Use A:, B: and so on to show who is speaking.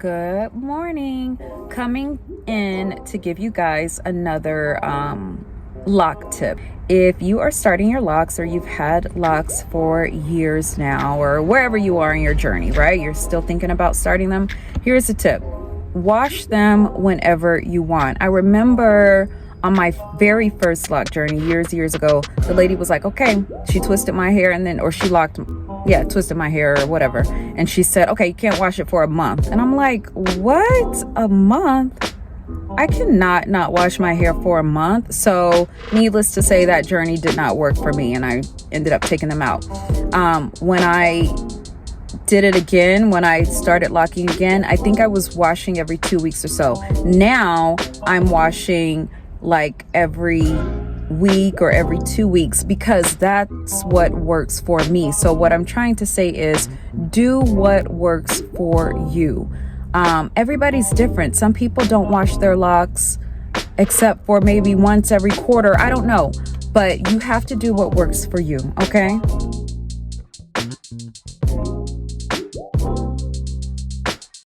A: Good morning. Coming in to give you guys another lock tip. If you are starting your locks or you've had locks for years now or wherever you are in your journey, right? You're still thinking about starting them. Here's a tip. Wash them whenever you want. I remember on my very first lock journey years ago, the lady was like, okay, she twisted my hair and then, or she twisted my hair or whatever. And she said, okay, you can't wash it for a month. And I'm like, what? A month? I cannot not wash my hair for a month. So needless to say, that journey did not work for me and I ended up taking them out. When I did it again, when I started locking again, I think I was washing every 2 weeks or so. Now I'm washing like every week or every 2 weeks because that's what works for me. So what I'm trying to say is do what works for you. Everybody's different. Some people don't wash their locks except for maybe once every quarter. I don't know, but you have to do what works for you. Okay.